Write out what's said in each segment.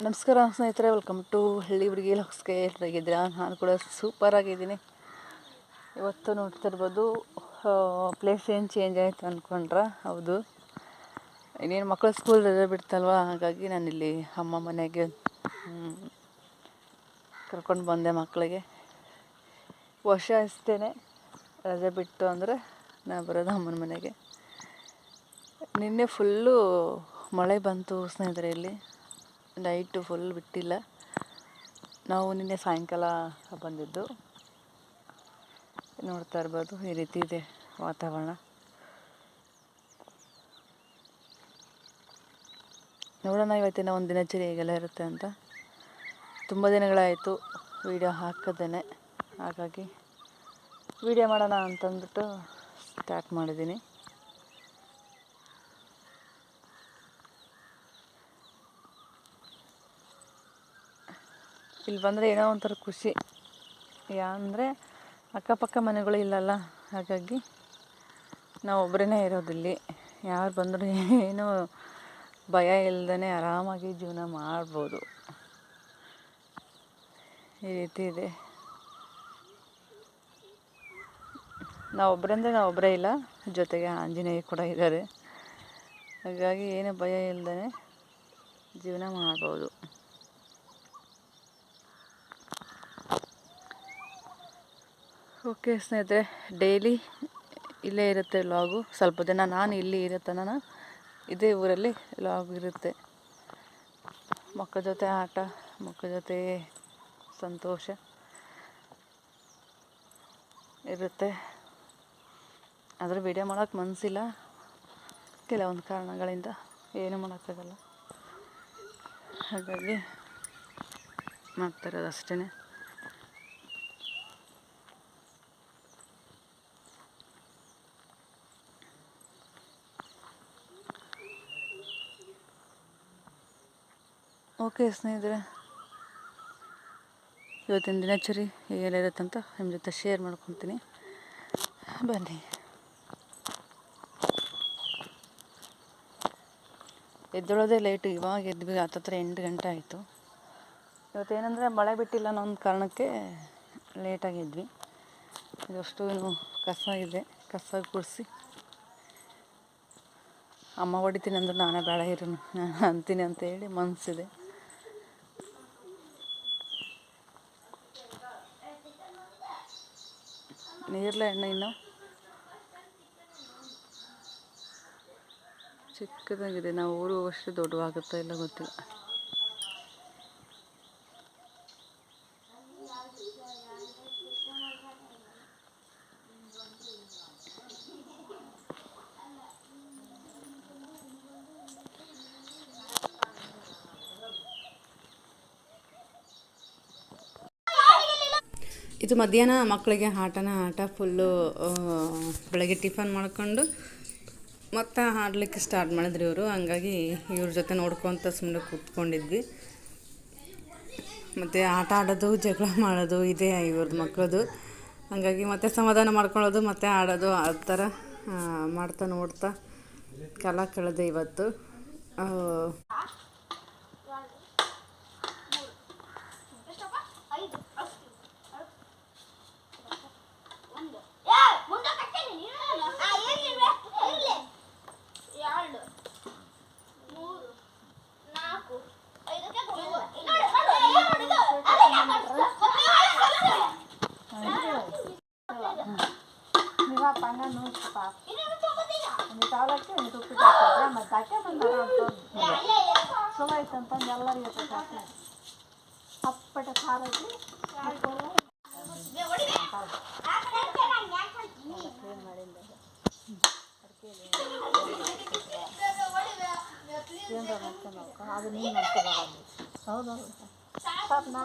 ನಮಸ್ಕಾರ ಸ್ನೇಹಿತರೆ, welcome to ಹಳ್ಳಿ ಹುಡುಗಿ ಲಕ್ಸ್ಗೆ. ಹೇಗಿದ್ದೀರಾ? ನಾನು ಕೂಡ ಸೂಪರಾಗಿದ್ದೀನಿ. ಇವತ್ತು ನೋಡ್ತಿರ್ಬೋದು, ಪ್ಲೇಸ್ ಏನು ಚೇಂಜ್ ಆಯಿತು ಅಂದ್ಕೊಂಡ್ರೆ ಹೌದು, ಇನ್ನೇನು ಮಕ್ಕಳು ಸ್ಕೂಲ್ ರಜೆ ಬಿಡ್ತಲ್ವ, ಹಾಗಾಗಿ ನಾನಿಲ್ಲಿ ಅಮ್ಮ ಮನೆಗೆ ಕರ್ಕೊಂಡು ಬಂದೆ ಮಕ್ಕಳಿಗೆ. ವರ್ಷ ಅಷ್ಟೇ ರಜೆ ಬಿಟ್ಟು ಅಂದರೆ ನಾನು ಬರೋದು ಅಮ್ಮನ ಮನೆಗೆ. ನಿನ್ನೆ ಫುಲ್ಲು ಮಳೆ ಬಂತು ಸ್ನೇಹಿತರೆ. ಇಲ್ಲಿ ನೈಟು ಫುಲ್ ಬಿಟ್ಟಿಲ್ಲ. ನಾವು ನಿನ್ನೆ ಸಾಯಂಕಾಲ ಬಂದಿದ್ದು. ನೋಡ್ತಾ ಇರ್ಬೋದು, ಈ ರೀತಿ ಇದೆ ವಾತಾವರಣ. ನೋಡೋಣ ಇವತ್ತಿನ ಒಂದು ದಿನಚರಿ ಹೇಗೆಲ್ಲ ಇರುತ್ತೆ ಅಂತ. ತುಂಬ ದಿನಗಳಾಯಿತು ವಿಡಿಯೋ ಹಾಕದೇನೆ, ಹಾಗಾಗಿ ವಿಡಿಯೋ ಮಾಡೋಣ ಅಂತಂದ್ಬಿಟ್ಟು ಸ್ಟಾರ್ಟ್ ಮಾಡಿದ್ದೀನಿ. ಇಲ್ಲಿ ಬಂದರೆ ಏನೋ ಒಂಥರ ಖುಷಿ. ಅಂದರೆ ಅಕ್ಕಪಕ್ಕ ಮನೆಗಳು ಇಲ್ಲಲ್ಲ, ಹಾಗಾಗಿ ನಾವು ಒಬ್ಬರೇ ಇರೋದಿಲ್ಲಿ. ಯಾರು ಬಂದರೂ ಏನೋ ಭಯ ಇಲ್ಲದೇ ಆರಾಮಾಗಿ ಜೀವನ ಮಾಡ್ಬೋದು. ಈ ರೀತಿ ಇದೆ. ನಾವು ಒಬ್ಬರೇ ಇಲ್ಲ, ಜೊತೆಗೆ ಆಂಜನೇಯ ಕೂಡ ಇದ್ದಾರೆ. ಹಾಗಾಗಿ ಏನು ಭಯ ಇಲ್ಲದೇ ಜೀವನ ಮಾಡ್ಬೋದು. ಓಕೆ ಸ್ನೇಹಿತರೆ, ಡೈಲಿ ಇಲ್ಲೇ ಇರುತ್ತೆ ವ್ಲಾಗು. ಸ್ವಲ್ಪ ದಿನ ನಾನು ಇಲ್ಲಿ ಇರುತ್ತೆ, ನಾನು ಇದೇ ಊರಲ್ಲಿ ವ್ಲಾಗ್ ಇರುತ್ತೆ. ಮಕ್ಕಳ ಜೊತೆ ಆಟ, ಮಕ್ಕಳ ಜೊತೆ ಸಂತೋಷ ಇರುತ್ತೆ. ಆದರೆ ವಿಡಿಯೋ ಮಾಡೋಕ್ಕೆ ಮನಸ್ಸಿಲ್ಲ, ಕೆಲವೊಂದು ಕಾರಣಗಳಿಂದ ಏನು ಮಾಡೋಕ್ಕಾಗಲ್ಲ. ಹಾಗಾಗಿ ಮಾಡ್ತಾಯಿರೋದು ಅಷ್ಟೇ. ಓಕೆ ಸ್ನೇಹಿತರೆ, ಇವತ್ತಿನ ದಿನಚರಿ ಹೇಗಿರುತ್ತೆ ಅಂತ ನಿಮ್ಮ ಜೊತೆ ಶೇರ್ ಮಾಡ್ಕೊತೀನಿ. ಬನ್ನಿ. ಎದ್ದೇಳೋದೇ ಲೇಟು. ಇವಾಗ ಎದ್ವಿ, ಹತ್ತತ್ರ 8 ಗಂಟೆ ಆಯಿತು. ಇವತ್ತೇನೆಂದರೆ ಮಳೆ ಬಿಟ್ಟಿಲ್ಲ ಅನ್ನೋ ಒಂದು ಕಾರಣಕ್ಕೆ ಲೇಟಾಗಿದ್ವಿ. ಇದಷ್ಟು ಏನು ಕಸ ಇದೆ, ಕಸ ಗುಡಿಸಿ ಅಮ್ಮ ಹೊಡಿತೀನಿ ಅಂದ್ರೆ ನಾನೇ ಬೇಡ ಇರು ಅಂತೀನಿ ಅಂತ ಹೇಳಿ ಮನಸ್ಸಿದೆ. ನೀರ್ಲೆ ಹಣ್ಣು ಇನ್ನು ಚಿಕ್ಕದಾಗಿದೆ. ನಾವು ಊರು ಅಷ್ಟು ದೊಡ್ಡವಾಗುತ್ತಾ ಇಲ್ಲ ಗೊತ್ತಿಲ್ಲ. ಇದು ಮಧ್ಯಾಹ್ನ ಮಕ್ಕಳಿಗೆ ಆಟ ಫುಲ್ಲು. ಬೆಳಗ್ಗೆ ಟಿಫನ್ ಮಾಡ್ಕೊಂಡು ಮತ್ತು ಆಡಲಿಕ್ಕೆ ಸ್ಟಾರ್ಟ್ ಮಾಡಿದ್ರು ಇವರು. ಹಂಗಾಗಿ ಇವ್ರ ಜೊತೆ ನೋಡ್ಕೊತ ಸುಮ್ಮನೆ ಕೂತ್ಕೊಂಡಿದ್ವಿ. ಮತ್ತು ಆಟ ಆಡೋದು, ಜಗಳ ಮಾಡೋದು ಇದೇ ಇವ್ರದ್ದು ಮಕ್ಕಳದು. ಹಂಗಾಗಿ ಮತ್ತೆ ಸಮಾಧಾನ ಮಾಡ್ಕೊಳ್ಳೋದು, ಮತ್ತು ಆಡೋದು, ಆ ಥರ ಮಾಡ್ತಾ ನೋಡ್ತಾ ಕಾಲ ಕಳೆದೆ ಇವತ್ತು. ಚಲೋ ಐತಂತಂದು ಎಲ್ಲರಿಗೆ ಅಪ್ಪಟ ಖಾರ ಅದು ನೀನು ಮಾಡ್ಕೊಬಾರ. ಹೌದೌದು ಪಾಪ ನಾ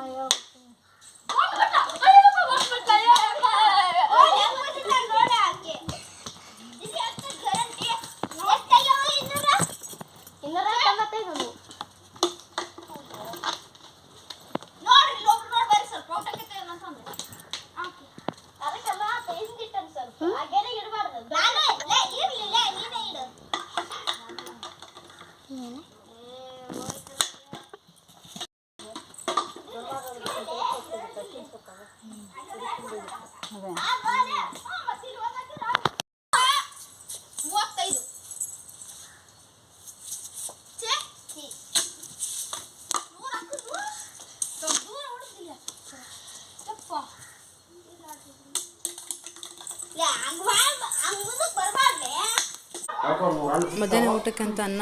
ಮಧ್ಯಾಹ್ನ ಊಟಕ್ಕೆ ಅಂತ ಅನ್ನ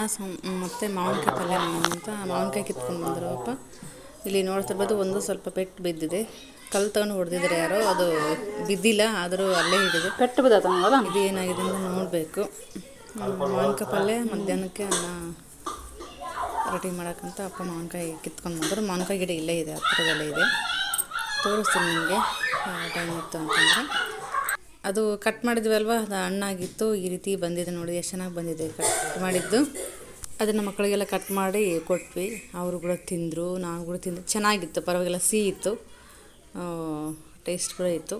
ಮತ್ತು ಮಾವಿನಕಾಯಿ ಪಲ್ಯ ಮಾಡೋಣ ಅಂತ ಮಾವಿನಕಾಯಿ ಕಿತ್ಕೊಂಡು ಬಂದರು ಅಪ್ಪ. ಇಲ್ಲಿ ನೋಡ್ತಿರ್ಬೋದು ಒಂದು ಸ್ವಲ್ಪ ಪೆಟ್ಟು ಬಿದ್ದಿದೆ. ಕಲ್ಲು ತಗೊಂಡು ಹೊಡೆದಿದ್ದಾರೆ ಯಾರೋ, ಅದು ಬಿದ್ದಿಲ್ಲ ಆದರೂ ಅಲ್ಲೇ ಹಿಡಿದು ಪೆಟ್ಟು ಬಿದ್ದಲ್ಲ. ಇದು ಏನಾಗಿದೆ ಅಂತ ನೋಡಬೇಕು. ಮಾವಿನಕಾಯಿ ಪಲ್ಯ ಮಧ್ಯಾಹ್ನಕ್ಕೆ ಅನ್ನ ರೆಡಿ ಮಾಡೋಕ್ಕಂತ ಅಪ್ಪ ಮಾವಿನಕಾಯಿ ಕಿತ್ಕೊಂಡು ಬಂದರು. ಮಾವಿನಕಾಯಿ ಗಿಡ ಇಲ್ಲೇ ಇದೆ, ಹತ್ತಿರದಲ್ಲೇ ಇದೆ. ತೋರಿಸ್ತೀನಿ ನಿಮಗೆ ಟೈಮ್ ಇತ್ತು ಅಂತಂದರೆ. ಅದು ಕಟ್ ಮಾಡಿದ್ವಿ ಅಲ್ವಾ, ಅದು ಹಣ್ಣಾಗಿತ್ತು. ಈ ರೀತಿ ಬಂದಿದೆ ನೋಡಿ, ಎಷ್ಟು ಚೆನ್ನಾಗಿ ಬಂದಿದೆ ಕಟ್ ಮಾಡಿದ್ದು. ಅದನ್ನು ಮಕ್ಕಳಿಗೆಲ್ಲ ಕಟ್ ಮಾಡಿ ಕೊಟ್ವಿ. ಅವರು ಕೂಡ ತಿಂದರು, ನಾನು ಕೂಡ ತಿಂದು. ಚೆನ್ನಾಗಿತ್ತು, ಪರವಾಗಿಲ್ಲ, ಸಿಹಿ ಇತ್ತು, ಟೇಸ್ಟ್ ಕೂಡ ಇತ್ತು.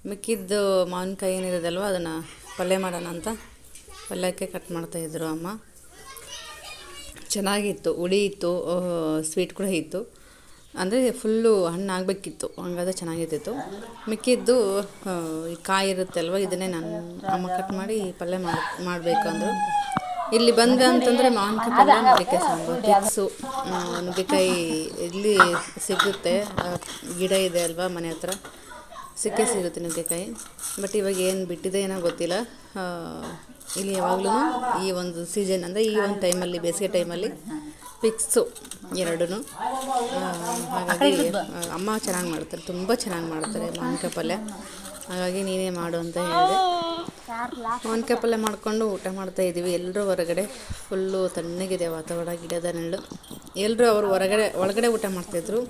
ಮಿಕ್ಕಿದ್ದು ಮಾವಿನಕಾಯಿ ಏನಿರೋದಲ್ವ ಅದನ್ನು ಪಲ್ಯ ಮಾಡೋಣ ಅಂತ ಪಲ್ಯಕ್ಕೆ ಕಟ್ ಮಾಡ್ತಾಯಿದ್ರು ಅಮ್ಮ. ಚೆನ್ನಾಗಿತ್ತು, ಹುಳಿ ಇತ್ತು, ಸ್ವೀಟ್ ಕೂಡ ಇತ್ತು. ಅಂದರೆ ಫುಲ್ಲು ಹಣ್ಣಾಗಬೇಕಿತ್ತು, ಹಂಗಾದ್ರೆ ಚೆನ್ನಾಗಿರ್ತಿತ್ತು. ಮಿಕ್ಕಿದ್ದು ಈ ಕಾಯಿ ಇರುತ್ತೆ ಅಲ್ವ, ಇದನ್ನೇ ನಾನು ಅಮ್ಮ ಕಟ್ ಮಾಡಿ ಪಲ್ಯ ಮಾಡಬೇಕು ಅಂದರು. ಇಲ್ಲಿ ಬಂದೆ ಅಂತಂದರೆ ಮಾವಿನಕಾಯಿ ಪಲ್ಯ, ನುಗ್ಗೆಕಾಯಿ ಸಾಂಬಾರು ಫಿಕ್ಸು. ನುಗ್ಗೆಕಾಯಿ ಇಲ್ಲಿ ಸಿಗುತ್ತೆ, ಗಿಡ ಇದೆ ಅಲ್ವಾ ಮನೆ ಹತ್ರ, ಸಿಗುತ್ತೆ ನುಗ್ಗೆಕಾಯಿ. ಬಟ್ ಇವಾಗ ಏನು ಬಿಟ್ಟಿದೆ ಏನೋ ಗೊತ್ತಿಲ್ಲ. ಇಲ್ಲಿ ಯಾವಾಗಲೂ ಈ ಒಂದು ಸೀಸನ್ ಅಂದರೆ ಈ ಒಂದು ಟೈಮಲ್ಲಿ, ಬೇಸಿಗೆ ಟೈಮಲ್ಲಿ ಫಿಕ್ಸು ಎರಡೂ. ಹಾಗಾಗಿ ಅಮ್ಮ ಚೆನ್ನಾಗಿ ಮಾಡ್ತಾರೆ, ತುಂಬ ಚೆನ್ನಾಗಿ ಮಾಡ್ತಾರೆ ಮಾವಿನಕಾಯಿ ಪಲ್ಯ. ಹಾಗಾಗಿ ನೀನೇ ಮಾಡು ಅಂತ ಹೇಳಿದೆ. ಮಾವಿನಕಾಯಿ ಪಲ್ಯ ಮಾಡಿಕೊಂಡು ಊಟ ಮಾಡ್ತಾಯಿದ್ದೀವಿ. ಎಲ್ಲರೂ ಹೊರಗಡೆ, ಫುಲ್ಲು ತಣ್ಣಗಿದೆ ವಾತಾವರಣ, ಗಿಡದ ನೆರಳು. ಎಲ್ಲರೂ ಅವರು ಒಳಗಡೆ ಊಟ ಮಾಡ್ತಾಯಿದ್ರು.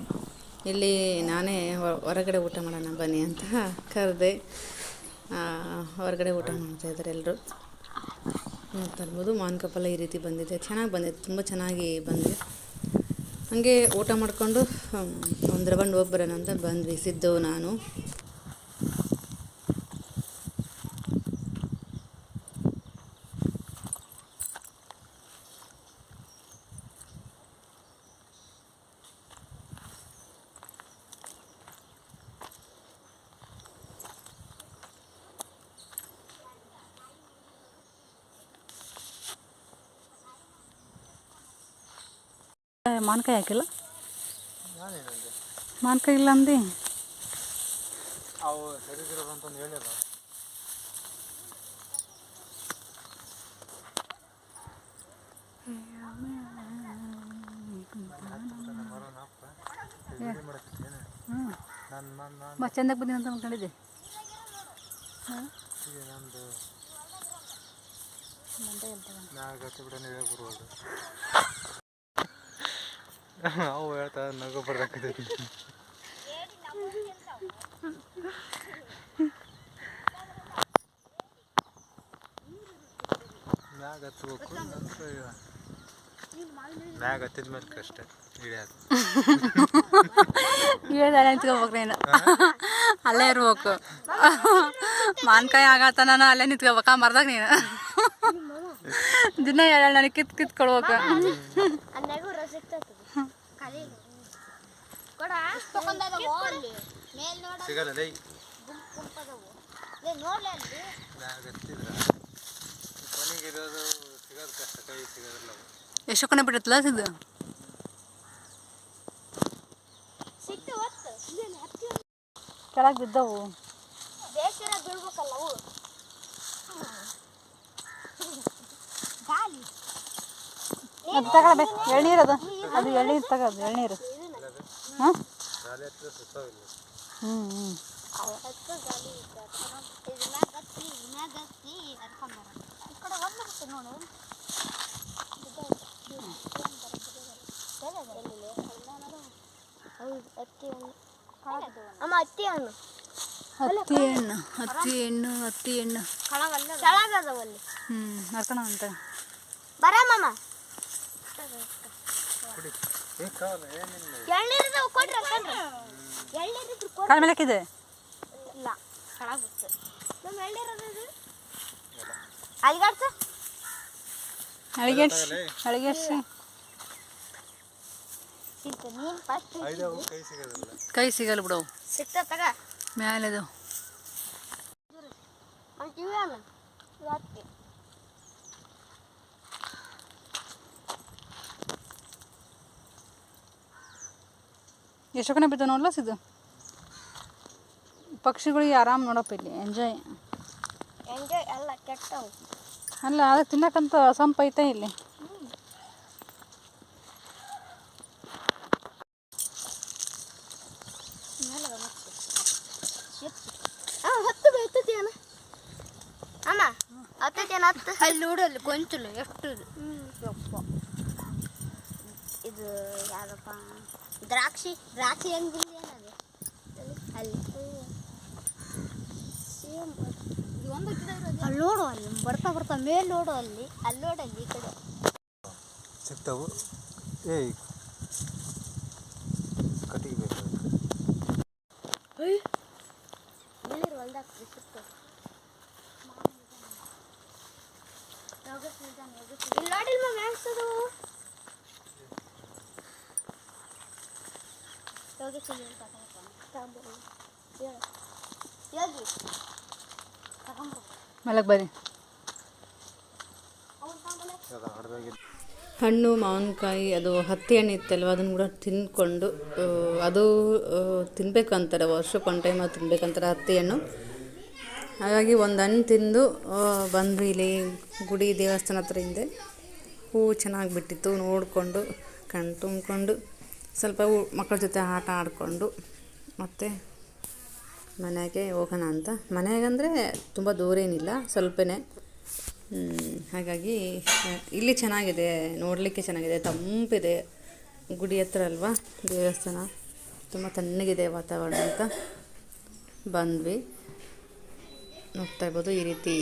ಇಲ್ಲಿ ನಾನೇ ಹೊರಗಡೆ ಊಟ ಮಾಡೋಣ ಬನ್ನಿ ಅಂತ ಕರೆದೆ. ಹೊರಗಡೆ ಊಟ ಮಾಡ್ತಾಯಿದ್ದಾರೆ ಎಲ್ಲರೂ. ನೋಡ್ತಾ ಇರ್ಬೋದು, ಮಾವಿನಕಾಯಿ ಪಲ್ಯ ಈ ರೀತಿ ಬಂದಿದೆ, ಚೆನ್ನಾಗಿ ಬಂದಿದೆ, ತುಂಬ ಚೆನ್ನಾಗಿ ಬಂದಿದೆ. ಹಾಗೆ ಊಟ ಮಾಡಿಕೊಂಡು ಒಂದು ರೌಂಡ್ ಹೋಗಿ ಬರೋಣ ಅಂತ ಬಂದ್ವಿ ಸಿದ್ದು ನಾನು. ಮಾವಿನಕಾಯಿ ಹಾಕಿಲ್ಲ, ಮಾವಿನಕಾಯಿ ಇಲ್ಲ ಅಂದು ಚಂದಕ್ಕೆ ಬಂದಿನ ಅಂತ ಅಂದ್ಕೊಂಡಿದ್ದೆ. ಅವು ಹೇಳ್ತಾರೆ ನಗು ಬರ್ದಾಕತೈತಿ. ಮ್ಯಾಗ ಹತ್ಬೇಕು ನಂತರ ಮ್ಯಾಗ ಹತ್ತಿದ ಮೇಲೆ ಕಷ್ಟ ಇಳಿಯೋದು. ಇಳಿದಾಳೆ ನಿಂತ್ಕೋಬೇಕು, ನೀನು ಅಲ್ಲೇ ಇರ್ಬೇಕು. ಮಾವಿನಕಾಯಿ ಆಗತ್ತ, ನಾನು ಅಲ್ಲೇ ನಿಂತ್ಕೋಬೇಕ ಮರ್ದಾಗ. ನೀನು ದಿನ ಹೇಳ ನನಗೆ ಕಿತ್ಕೊಳ್ಬೇಕು. ಎಷ್ಟು ಕೊನೆ ಬಿಡುತ್ತಲ್ಲ ಸಿದ್ದು. ಕೆಳಗೆ ಬಿದ್ದವು, ಅದು ತಗೊಳ್ಬೇಕು. ಎಳ್ನೀರು ಅದು ಎಳ್ನೀರು ತಗೋದು, ಎಳ್ನೀರು. ಹಾಂ ಹತ್ತಿ ಹಣ್ಣು ನರ್ಕಣ ಅಂತ ಬರಮ್ಮ. ಕಾಲ ಮೇಲೆ ಹಾಕಿದೆ. ಅಳಿಗೆಡ್ಸಿ ಕೈ ಸಿಗಲ್ಲ ಬಿಡವು. ಸಿಗ್ತದ ಮ್ಯಾಲೆದು ಎಷ್ಟೊಕ್ಕನೆ ಬಿದ್ದಾವ ನೋಡ್ಲಸ್ ಇದು ಪಕ್ಷಿಗಳಿಗೆ ಆರಾಮ್ ನೋಡಪ್ಪ ಇಲ್ಲಿ ಎಂಜಾಯ್ ಅಲ್ಲ ಕೆಟ್ಟವು ಅಲ್ಲ ಅದಕ್ಕೆ ತಿನ್ನಕ್ಕಂತ ಸಂಪ ಐತೆ ಇಲ್ಲಿ ಹತ್ತೇನ ಅಮ್ಮ ಹತ್ತೇನ ಹತ್ತು ಅಲ್ಲಿ ನೋಡಲ್ಲಿ ಗೊಂಚಲು ಎಷ್ಟು ಇದು ಯಾವ್ದಪ್ಪ ದ್ರಾಕ್ಷಿ ಹೆಂಗ್ ಏನದು ಅಲ್ಲಿ ಅಲ್ಲಿ ನೋಡು ಅಲ್ಲಿ ಬರ್ತಾ ಮೇಲೆ ನೋಡು ಅಲ್ಲಿ ನೋಡಲ್ಲಿ ಈ ಕಡೆ ಸಿಗ್ತಾವು ಏಯ್ ಕಟ್ಟಿಗೆ ಬೇಕು ನೀರು ಹೊಲ್ದಾಗ ಸಿಗ್ತಾವೆ ಇಲ್ಲಿ ನೋಡಿಲ್ಮ ಮ್ಯಾನ್ಸದು ಮೆಲ್ಲಗೆ ಬರ್ರಿ ಹಣ್ಣು ಮಾವಿನಕಾಯಿ ಅದು ಹತ್ತಿ ಹಣ್ಣು ಇತ್ತಲ್ವ ಅದನ್ನು ಕೂಡ ತಿಂದ್ಕೊಂಡು ಅದು ತಿನ್ನಬೇಕು ಅಂತಾರೆ ವರ್ಷಕ್ಕೆ ಒನ್ ಟೈಮ್ ಅದು ತಿನ್ಬೇಕಂತಾರೆ ಹತ್ತಿ ಹಣ್ಣು. ಹಾಗಾಗಿ ಒಂದು ಹಣ್ಣು ತಿಂದು ಬಂದು ಇಲ್ಲಿ ಗುಡಿ ದೇವಸ್ಥಾನ ಹತ್ರ ಹಿಂದೆ ಹೂವು ಚೆನ್ನಾಗಿ ಬಿಟ್ಟಿತ್ತು ನೋಡಿಕೊಂಡು ಕಣ್ಣು ತುಂಬಿಕೊಂಡು ಸ್ವಲ್ಪ ಮಕ್ಕಳ ಜೊತೆ ಆಟ ಆಡಿಕೊಂಡು ಮತ್ತು ಮನೆಗೆ ಹೋಗೋಣ ಅಂತ. ಮನೆಯಾಗಂದರೆ ತುಂಬ ದೂರ ಏನಿಲ್ಲ, ಸ್ವಲ್ಪನೇ. ಹಾಗಾಗಿ ಇಲ್ಲಿ ಚೆನ್ನಾಗಿದೆ, ನೋಡಲಿಕ್ಕೆ ಚೆನ್ನಾಗಿದೆ, ತಂಪಿದೆ. ಗುಡಿ ಹತ್ರ ಅಲ್ವಾ ದೇವಸ್ಥಾನ, ತುಂಬ ತಣ್ಣಗಿದೆ ವಾತಾವರಣ ಅಂತ ಬಂದ್ವಿ. ನೋಡ್ತಾ ಇರ್ಬೋದು ಈ ರೀತಿ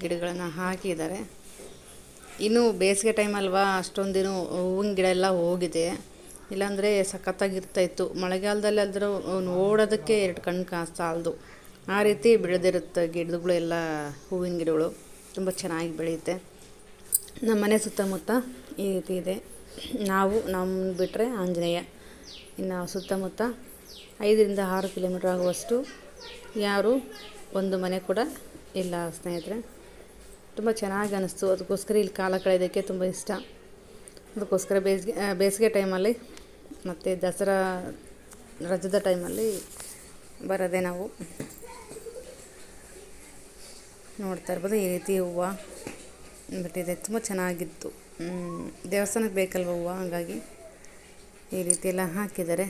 ಗಿಡಗಳನ್ನು ಹಾಕಿದ್ದಾರೆ. ಇನ್ನು ಬೇಸಿಗೆ ಟೈಮ್ ಅಲ್ವಾ, ಅಷ್ಟೊಂದಿನ ಹೂವಿನ ಗಿಡ ಎಲ್ಲ ಹೋಗಿದೆ, ಇಲ್ಲಾಂದರೆ ಸಖತ್ತಾಗಿರ್ತಾಯಿತ್ತು. ಮಳೆಗಾಲದಲ್ಲಿ ಆದರೂ ನೋಡೋದಕ್ಕೆ ಎರಡು ಕಣ್ಣು ಸಾಲದು, ಆ ರೀತಿ ಬೆಳೆದಿರುತ್ತೆ ಗಿಡಗಳು ಎಲ್ಲ. ಹೂವಿನ ಗಿಡಗಳು ತುಂಬ ಚೆನ್ನಾಗಿ ಬೆಳೆಯುತ್ತೆ. ನಮ್ಮ ಮನೆ ಸುತ್ತಮುತ್ತ ಈ ರೀತಿ ಇದೆ. ನಮ್ಮ ಬಿಟ್ಟರೆ ಆಂಜನೇಯ, ಇನ್ನು ಸುತ್ತಮುತ್ತ 5-6 ಕಿಲೋಮೀಟ್ರ್ ಆಗುವಷ್ಟು ಯಾರು ಒಂದು ಮನೆ ಕೂಡ ಇಲ್ಲ ಸ್ನೇಹಿತರೆ. ತುಂಬ ಚೆನ್ನಾಗಿ ಅನ್ನಿಸ್ತು, ಅದಕ್ಕೋಸ್ಕರ ಇಲ್ಲಿ ಕಾಲ ಕಳೆಯೋದಕ್ಕೆ ತುಂಬ ಇಷ್ಟ. ಅದಕ್ಕೋಸ್ಕರ ಬೇಸಿಗೆ ಟೈಮಲ್ಲಿ ಮತ್ತು ದಸರಾ ರಜದ ಟೈಮಲ್ಲಿ ಬರೋದೇ ನಾವು. ನೋಡ್ತಾ ಇರ್ಬೋದು ಈ ರೀತಿ ಹೂವು ಬಿಟ್ಟಿದೆ, ತುಂಬ ಚೆನ್ನಾಗಿತ್ತು. ದೇವಸ್ಥಾನಕ್ಕೆ ಬೇಕಲ್ವ ಹೂವು, ಹಾಗಾಗಿ ಈ ರೀತಿ ಎಲ್ಲ ಹಾಕಿದ್ದಾರೆ.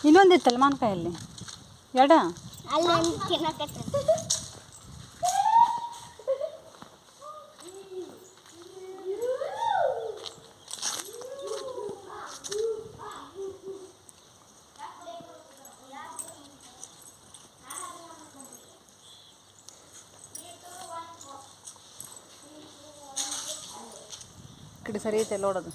ಇನ್ನೊಂದಿತ್ತಲ್ಲ ಮಾನ್ಕಾಯಲ್ಲಿ ಎಡ ಅಲ್ಲಿ ತಿನ್ನಕತ್ತ ಕಡೆ ಸರಿ ಐತೆ ನೋಡೋದು.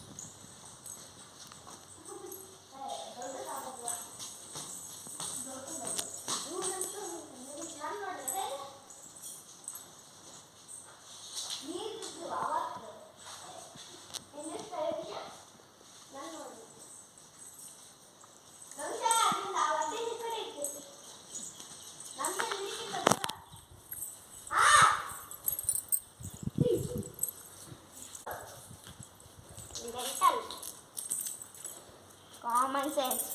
ಕಾಮನ್ ಸೆನ್ಸ್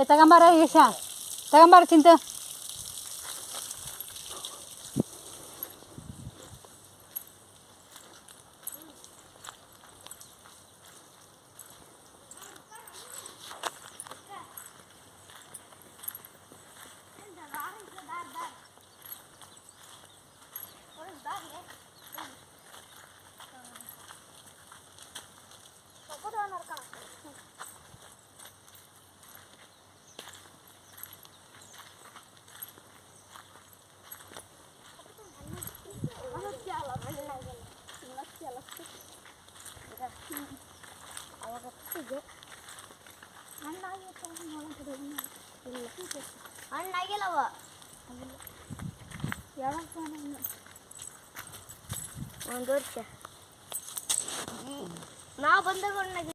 ತಗೊಂಬಾರ ಈಶ ತಗೊಂಬಾರ ಚಿಂತ ಹಣ್ಣಾಗಿಲ್ಲವ ಒಂದು ವರ್ಷ ನಾ ಬಂದಾಗ ಹಣ್ಣಾಗಿ